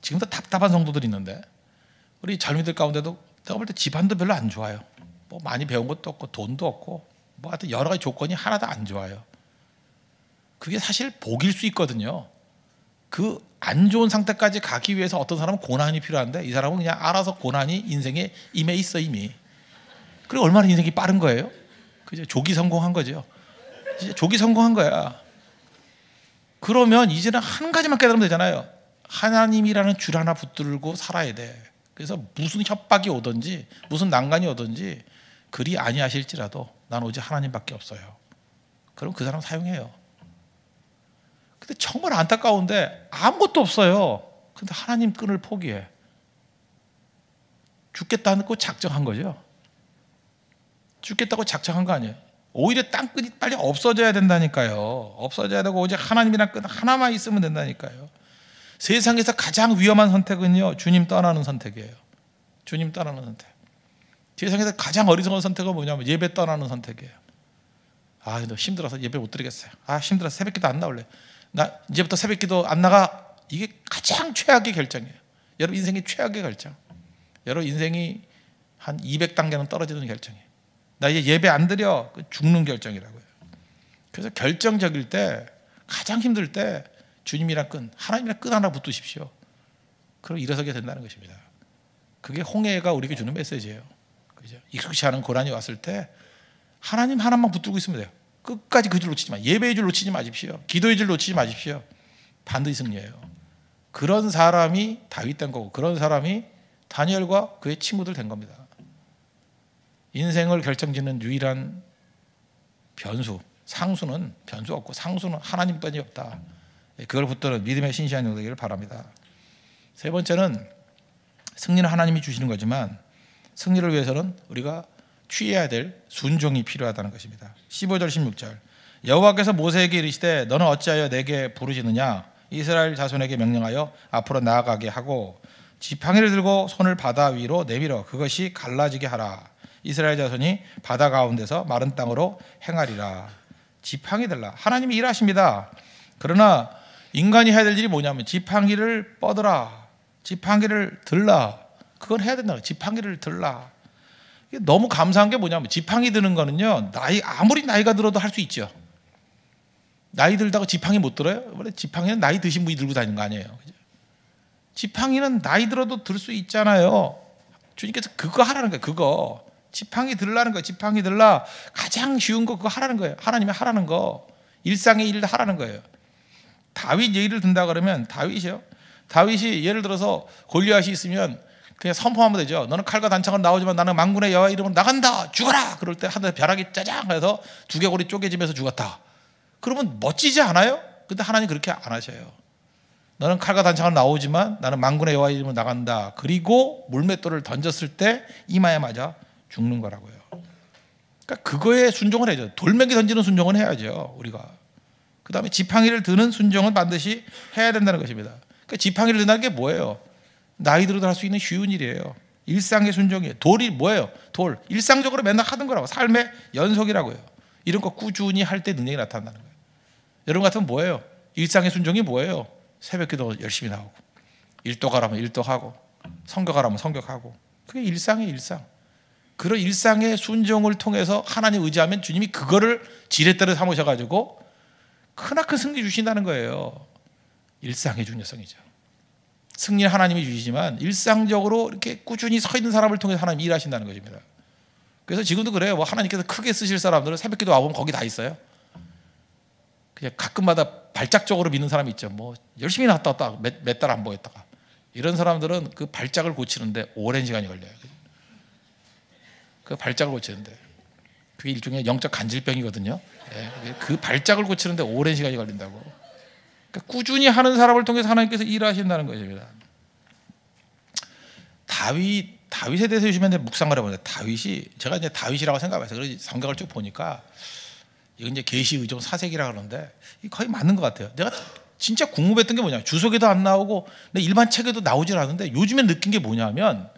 지금도 답답한 성도들이 있는데, 우리 젊이들 가운데도 내가 볼 때 집안도 별로 안 좋아요. 뭐 많이 배운 것도 없고 돈도 없고 뭐 하여튼 여러 가지 조건이 하나도 안 좋아요. 그게 사실 복일 수 있거든요. 그 안 좋은 상태까지 가기 위해서 어떤 사람은 고난이 필요한데 이 사람은 그냥 알아서 고난이 인생에 임해 있어 이미. 그리고 얼마나 인생이 빠른 거예요? 그죠? 조기 성공한 거죠. 이제 조기 성공한 거야. 그러면 이제는 한 가지만 깨달으면 되잖아요. 하나님이라는 줄 하나 붙들고 살아야 돼. 그래서 무슨 협박이 오든지 무슨 난간이 오든지 그리 아니하실지라도 난 오직 하나님밖에 없어요. 그럼 그 사람 사용해요. 근데 정말 안타까운데 아무것도 없어요. 근데 하나님 끈을 포기해. 죽겠다고 작정한 거죠. 죽겠다고 작정한 거 아니에요. 오히려 땅끈이 빨리 없어져야 된다니까요. 없어져야 되고 오직 하나님이란 끈 하나만 있으면 된다니까요. 세상에서 가장 위험한 선택은요, 주님 떠나는 선택이에요. 주님 떠나는 선택. 세상에서 가장 어리석은 선택은 뭐냐면 예배 떠나는 선택이에요. 아, 너 힘들어서 예배 못 드리겠어요. 아, 힘들어서 새벽기도 안 나올래. 나 이제부터 새벽기도 안 나가. 이게 가장 최악의 결정이에요. 여러분 인생의 최악의 결정. 여러분 인생이 한 200단계는 떨어지는 결정이에요. 나 이제 예배 안 드려. 죽는 결정이라고요. 그래서 결정적일 때, 가장 힘들 때 주님이랑 끈, 하나님이랑 끈 하나 붙으십시오. 그럼 일어서게 된다는 것입니다. 그게 홍해가 우리에게 주는 메시지예요. 그죠? 익숙치 않은 고난이 왔을 때 하나님 하나만 붙들고 있으면 돼요. 끝까지 그 줄 놓치지 마. 예배의 줄 놓치지 마십시오. 기도의 줄 놓치지 마십시오. 반드시 승리해요. 그런 사람이 다윗 된 거고, 그런 사람이 다니엘과 그의 친구들 된 겁니다. 인생을 결정짓는 유일한 변수, 상수는 변수 없고 상수는 하나님뿐이 없다. 그걸 붙드는 믿음의 신실한 영 되기를 바랍니다. 세 번째는 승리는 하나님이 주시는 거지만 승리를 위해서는 우리가 취해야 될 순종이 필요하다는 것입니다. 15절 16절 여호와께서 모세에게 이르시되 너는 어찌하여 내게 부르시느냐 이스라엘 자손에게 명령하여 앞으로 나아가게 하고 지팡이를 들고 손을 바다 위로 내밀어 그것이 갈라지게 하라. 이스라엘 자손이 바다 가운데서 마른 땅으로 행하리라. 지팡이 들라. 하나님이 일하십니다. 그러나 인간이 해야 될 일이 뭐냐면 지팡이를 뻗으라. 지팡이를 들라. 그건 해야 된다. 지팡이를 들라. 너무 감사한 게 뭐냐면 지팡이 드는 거는요, 아무리 나이가 들어도 할 수 있죠. 나이 들다가 지팡이 못 들어요? 원래 지팡이는 나이 드신 분이 들고 다니는 거 아니에요. 그죠? 지팡이는 나이 들어도 들 수 있잖아요. 주님께서 그거 하라는 거예요. 그거 지팡이 들라는 거예요. 지팡이 들라. 가장 쉬운 거 그거 하라는 거예요. 하나님이 하라는 거, 일상의 일을 하라는 거예요. 다윗 얘기를 든다 그러면 다윗이 예를 들어서 골리앗이 있으면 그냥 선포하면 되죠. 너는 칼과 단창으로 나오지만 나는 만군의 여호와 이름으로 나간다. 죽어라. 그럴 때 하늘에 벼락이 짜장 해서 두개골이 쪼개지면서 죽었다. 그러면 멋지지 않아요? 근데 하나님 그렇게 안 하셔요. 너는 칼과 단창으로 나오지만 나는 만군의 여호와 이름으로 나간다. 그리고 물맷돌을 던졌을 때 이마에 맞아 죽는 거라고요. 그러니까 그거에 순종을 해야죠. 돌멩이 던지는 순종은 해야죠. 우리가. 그 다음에 지팡이를 드는 순종은 반드시 해야 된다는 것입니다. 그러니까 지팡이를 든다는 게 뭐예요? 나이 들어도 할 수 있는 쉬운 일이에요. 일상의 순종이에요. 돌이 뭐예요? 돌. 일상적으로 맨날 하던 거라고. 삶의 연속이라고요. 이런 거 꾸준히 할 때 능력이 나타난다는 거예요. 여러분 같으면 뭐예요? 일상의 순종이 뭐예요? 새벽기도 열심히 나오고, 일도 가라면 일도하고, 성교 가라면 성교하고. 그게 일상의 일상. 그런 일상의 순종을 통해서 하나님 의지하면 주님이 그거를 지렛대로 삼으셔가지고 크나큰 승리 주신다는 거예요. 일상의 중요성이죠. 승리는 하나님이 주시지만 일상적으로 이렇게 꾸준히 서 있는 사람을 통해서 하나님이 일하신다는 것입니다. 그래서 지금도 그래요. 뭐 하나님께서 크게 쓰실 사람들은 새벽기도 와보면 거기 다 있어요. 그냥 가끔마다 발작적으로 믿는 사람이 있죠. 뭐 열심히 나왔다 왔다 몇 달 안 보였다가 이런 사람들은 그 발작을 고치는데 오랜 시간이 걸려요. 그 발작을 고치는데 그게 일종의 영적 간질병이거든요. 그 발작을 고치는데 오랜 시간이 걸린다고. 그러니까 꾸준히 하는 사람을 통해서 하나님께서 일하신다는 것입니다. 다윗에 대해서 요즘에 묵상을 해보는데 제가 이제 다윗이라고 생각해서 그래서 성경을 쭉 보니까 이건 이제 계시 의종 사색이라 그러는데 거의 맞는 것 같아요. 내가 진짜 궁금했던 게 뭐냐면 주석에도 안 나오고 일반 책에도 나오질 않는데 요즘에 느낀 게 뭐냐면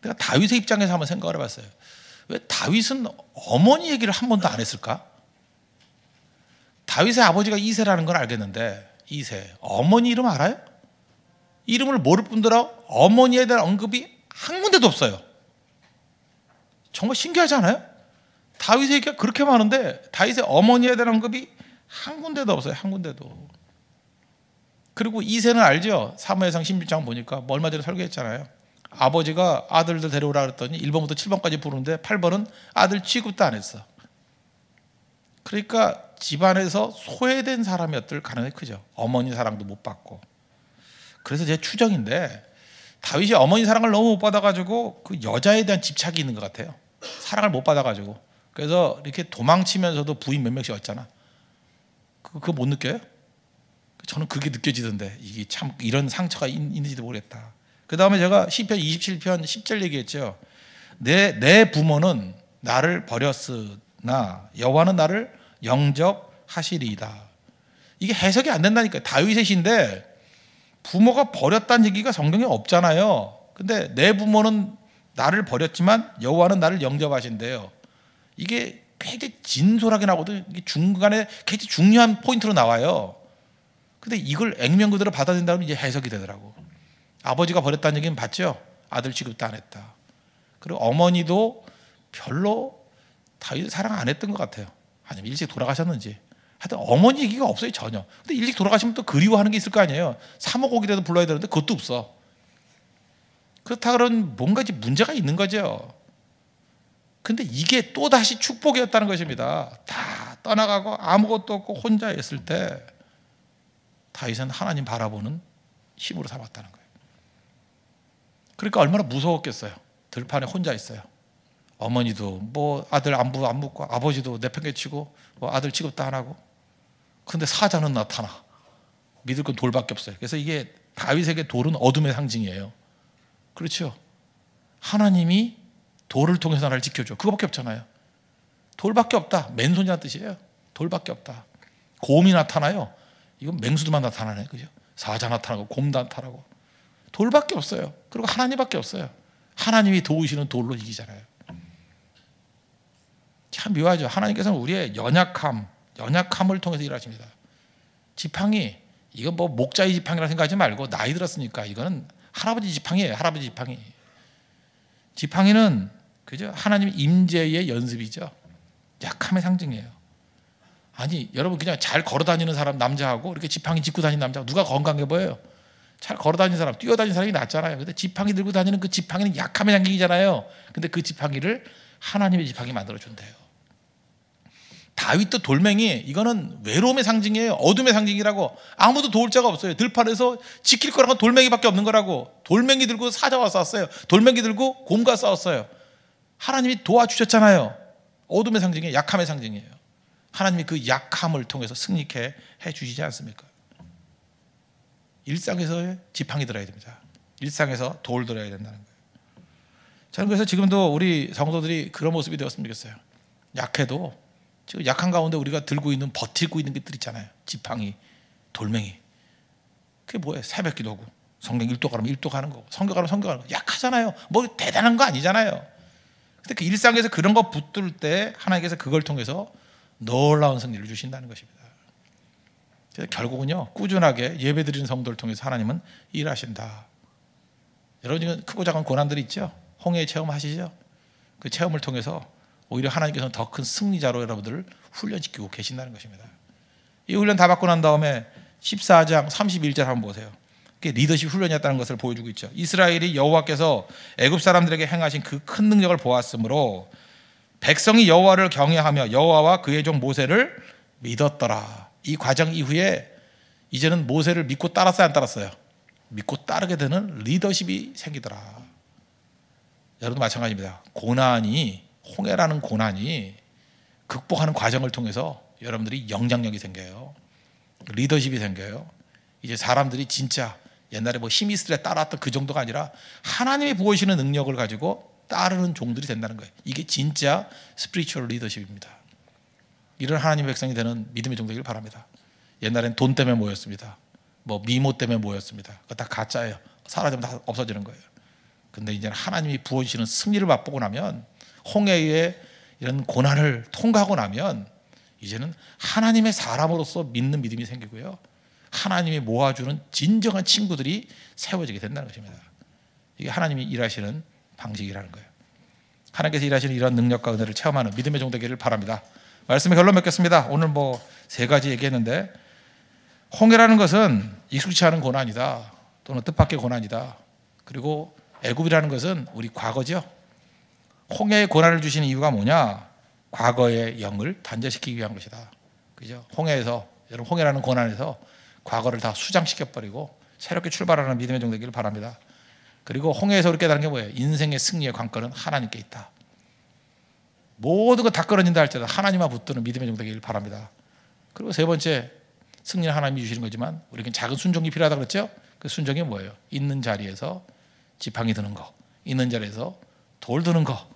내가 다윗의 입장에서 한번 생각을 해봤어요. 왜 다윗은 어머니 얘기를 한 번도 안 했을까? 다윗의 아버지가 이새라는 걸 알겠는데 이새 어머니 이름 알아요? 이름을 모를 뿐더러 어머니에 대한 언급이 한 군데도 없어요. 정말 신기하지 않아요? 다윗의 얘기가 그렇게 많은데 다윗의 어머니에 대한 언급이 한 군데도 없어요. 한 군데도. 그리고 이새는 알죠? 사무엘상 16장 보니까 뭐 얼마 전에 설교했잖아요. 아버지가 아들들 데려오라 그랬더니 1번부터 7번까지 부르는데 8번은 아들 취급도 안 했어. 그러니까 집안에서 소외된 사람이었을 가능성이 크죠. 어머니 사랑도 못 받고. 그래서 제 추정인데 다윗이 어머니 사랑을 너무 못 받아가지고 그 여자에 대한 집착이 있는 것 같아요. 사랑을 못 받아가지고. 그래서 이렇게 도망치면서도 부인 몇 명씩 왔잖아. 그거 못 느껴요? 저는 그게 느껴지던데 이게 참 이런 상처가 있는지도 모르겠다. 그 다음에 제가 시편 27편 10절 얘기했죠. 내 부모는 나를 버렸으나 여호와는 나를 영접하시리이다. 이게 해석이 안 된다니까요. 다윗의 시인데 부모가 버렸다는 얘기가 성경에 없잖아요. 근데 내 부모는 나를 버렸지만 여호와는 나를 영접하신대요. 이게 굉장히 진솔하게 나오고도 중간에 굉장히 중요한 포인트로 나와요. 근데 이걸 액면 그대로 받아들인다면 이제 해석이 되더라고. 아버지가 버렸다는 얘기는 봤죠. 아들 취급도 안 했다. 그리고 어머니도 별로 다윗을 사랑 안 했던 것 같아요. 아니면 일찍 돌아가셨는지. 하여튼 어머니 얘기가 없어요, 전혀. 근데 일찍 돌아가시면 또 그리워하는 게 있을 거 아니에요. 사모곡이라도 불러야 되는데 그것도 없어. 그렇다 그러면 뭔가 이제 문제가 있는 거죠. 근데 이게 또다시 축복이었다는 것입니다. 다 떠나가고 아무것도 없고 혼자 있을 때 다윗은 하나님 바라보는 힘으로 삼았다는 거예요. 그러니까 얼마나 무서웠겠어요. 들판에 혼자 있어요. 어머니도 뭐 아들 안부 안 묻고 아버지도 내팽개치고 뭐 아들 취급도 안 하고. 근데 사자는 나타나. 믿을 건 돌밖에 없어요. 그래서 이게 다윗에게 돌은 어둠의 상징이에요. 그렇죠. 하나님이 돌을 통해서 나를 지켜줘. 그거밖에 없잖아요. 돌밖에 없다. 맨손이라는 뜻이에요. 돌밖에 없다. 곰이 나타나요. 이건 맹수들만 나타나네. 그죠? 사자 나타나고 곰도 나타나고. 돌밖에 없어요. 그리고 하나님밖에 없어요. 하나님이 도우시는 돌로 이기잖아요. 참 묘하죠. 하나님께서는 우리의 연약함을 통해서 일하십니다. 지팡이, 이건 뭐 목자의 지팡이라 생각하지 말고 나이 들었으니까 이거는 할아버지 지팡이에요. 할아버지 지팡이. 지팡이는 그죠? 하나님 임재의 연습이죠. 약함의 상징이에요. 아니 여러분 그냥 잘 걸어다니는 사람 남자하고 이렇게 지팡이 짚고 다니는 남자하고 누가 건강해 보여요? 잘 걸어다니는 사람, 뛰어다니는 사람이 낫잖아요. 근데 지팡이 들고 다니는 그 지팡이는 약함의 상징이잖아요. 근데 그 지팡이를 하나님의 지팡이 만들어준대요. 다윗도 돌멩이, 이거는 외로움의 상징이에요. 어둠의 상징이라고. 아무도 도울 자가 없어요. 들판에서 지킬 거라고 돌멩이밖에 없는 거라고. 돌멩이 들고 사자와 싸웠어요. 돌멩이 들고 곰과 싸웠어요. 하나님이 도와주셨잖아요. 어둠의 상징이에요. 약함의 상징이에요. 하나님이 그 약함을 통해서 승리케 해주시지 않습니까? 일상에서 지팡이 들어야 됩니다. 일상에서 돌 들어야 된다는 거예요. 저는 그래서 지금도 우리 성도들이 그런 모습이 되었으면 좋겠어요. 약해도 지금 약한 가운데 우리가 들고 있는, 버티고 있는 것들 있잖아요. 지팡이, 돌멩이. 그게 뭐예요? 새벽 기도고 성경 1도 가면 1도 가는 거고 성경 가면 성경 가는 거. 약하잖아요. 뭐 대단한 거 아니잖아요. 근데 그 일상에서 그런 거 붙들 때 하나님께서 그걸 통해서 놀라운 승리를 주신다는 것입니다. 그래서 결국은요, 꾸준하게 예배드리는 성도를 통해서 하나님은 일하신다. 여러분 지금 크고 작은 고난들이 있죠. 홍해 체험하시죠. 그 체험을 통해서 오히려 하나님께서는 더 큰 승리자로 여러분들을 훈련시키고 계신다는 것입니다. 이 훈련 다 받고 난 다음에 14장 31절 한번 보세요. 그게 리더십 훈련이었다는 것을 보여주고 있죠. 이스라엘이 여호와께서 애굽 사람들에게 행하신 그 큰 능력을 보았으므로 백성이 여호와를 경외하며 여호와와 그의 종 모세를 믿었더라. 이 과정 이후에 이제는 모세를 믿고 따랐어요, 안 따랐어요? 믿고 따르게 되는 리더십이 생기더라. 여러분도 마찬가지입니다. 고난이, 홍해라는 고난이 극복하는 과정을 통해서 여러분들이 영향력이 생겨요. 리더십이 생겨요. 이제 사람들이 진짜 옛날에 뭐 힘이 있을 때 따랐던 그 정도가 아니라 하나님이 보이시는 능력을 가지고 따르는 종들이 된다는 거예요. 이게 진짜 스피리추얼 리더십입니다. 이런 하나님의 백성이 되는 믿음의 종되기를 바랍니다. 옛날엔 돈 때문에 모였습니다. 뭐 미모 때문에 모였습니다. 그거 다 가짜예요. 사라지면 다 없어지는 거예요. 근데 이제 하나님이 부어주시는 승리를 맛보고 나면, 홍해의 이런 고난을 통과하고 나면 이제는 하나님의 사람으로서 믿는 믿음이 생기고요, 하나님이 모아주는 진정한 친구들이 세워지게 된다는 것입니다. 이게 하나님이 일하시는 방식이라는 거예요. 하나님께서 일하시는 이런 능력과 은혜를 체험하는 믿음의 종 되기를 바랍니다. 말씀의 결론 맺겠습니다. 오늘 뭐 3가지 얘기했는데, 홍해라는 것은 익숙치 않은 고난이다, 또는 뜻밖의 고난이다. 그리고 애굽이라는 것은 우리 과거죠. 홍해의 고난을 주시는 이유가 뭐냐? 과거의 영을 단절시키기 위한 것이다. 그죠? 홍해에서, 여러분 홍해라는 고난에서 과거를 다 수장시켜버리고 새롭게 출발하는 믿음의 종 되기를 바랍니다. 그리고 홍해에서 우리 깨달은 게 뭐예요? 인생의 승리의 관건은 하나님께 있다. 모든 거 다 끊어진다 할지라도 하나님만 붙드는 믿음의 종 되기를 바랍니다. 그리고 3번째, 승리는 하나님이 주시는 거지만 우리에겐 작은 순종이 필요하다고 그랬죠? 그 순종이 뭐예요? 있는 자리에서 지팡이 드는 거, 있는 자리에서 돌 드는 거,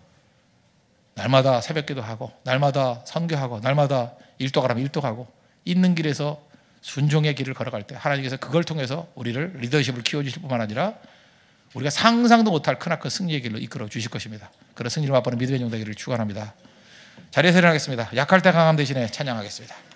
날마다 새벽기도 하고, 날마다 선교하고, 날마다 1도 가라면 1도 가고, 있는 길에서 순종의 길을 걸어갈 때 하나님께서 그걸 통해서 우리를 리더십을 키워주실 뿐만 아니라 우리가 상상도 못할 크나큰 승리의 길로 이끌어 주실 것입니다. 그런 승리를 맛보는 믿음의 종 되기를 축원합니다. 자리에서 일어나겠습니다. 약할 때 강함 대신에 찬양하겠습니다.